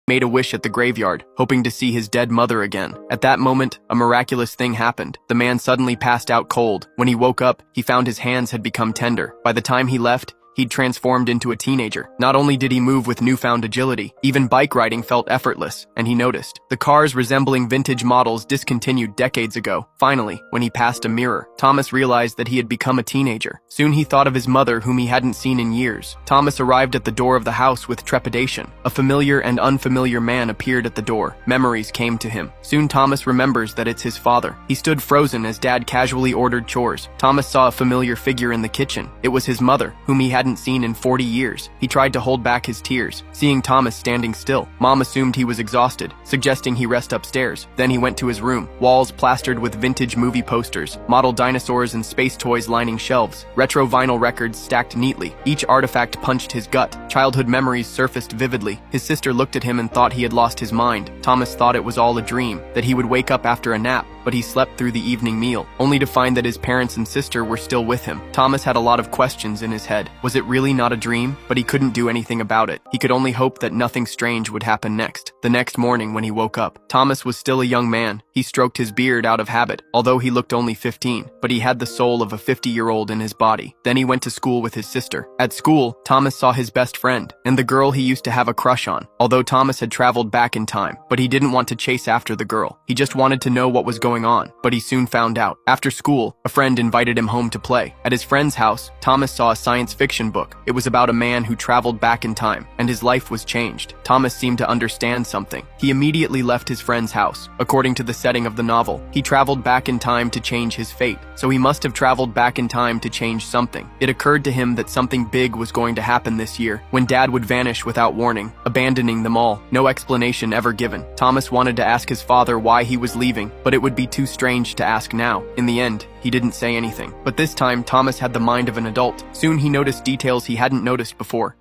made a wish at the graveyard, hoping to see his dead mother again. At that moment, a miraculous thing happened. The man suddenly passed out cold. When he woke up, he found his hands had become tender. By the time he left, he'd transformed into a teenager. Not only did he move with newfound agility, even bike riding felt effortless, and he noticed. The cars resembling vintage models discontinued decades ago. Finally, when he passed a mirror, Thomas realized that he had become a teenager. Soon he thought of his mother, whom he hadn't seen in years. Thomas arrived at the door of the house with trepidation. A familiar and unfamiliar man appeared at the door. Memories came to him. Soon Thomas remembers that it's his father. He stood frozen as Dad casually ordered chores. Thomas saw a familiar figure in the kitchen. It was his mother, whom he hadn't seen in 40 years. He tried to hold back his tears, seeing Thomas standing still. Mom assumed he was exhausted, suggesting he rest upstairs. Then he went to his room. Walls plastered with vintage movie posters, model dinosaurs and space toys lining shelves, retro vinyl records stacked neatly. Each artifact punched his gut. Childhood memories surfaced vividly. His sister looked at him and thought he had lost his mind. Thomas thought it was all a dream, that he would wake up after a nap, but he slept through the evening meal, only to find that his parents and sister were still with him. Thomas had a lot of questions in his head. Was it really not a dream? But he couldn't do anything about it. He could only hope that nothing strange would happen next. The next morning when he woke up, Thomas was still a young man. He stroked his beard out of habit, although he looked only 15, but he had the soul of a 50-year-old in his body. Then he went to school with his sister. At school, Thomas saw his best friend, and the girl he used to have a crush on. Although Thomas had traveled back in time, but he didn't want to chase after the girl. He just wanted to know what was going on, but he soon found out. After school, a friend invited him home to play. At his friend's house, Thomas saw a science fiction book. It was about a man who traveled back in time, and his life was changed. Thomas seemed to understand something. He immediately left his friend's house. According to the setting of the novel, he traveled back in time to change his fate, so he must have traveled back in time to change something. It occurred to him that something big was going to happen this year, when Dad would vanish without warning, abandoning them all. No explanation ever given. Thomas wanted to ask his father why he was leaving, but it would be too strange to ask now. In the end, he didn't say anything. But this time, Thomas had the mind of an adult. Soon he noticed details he hadn't noticed before.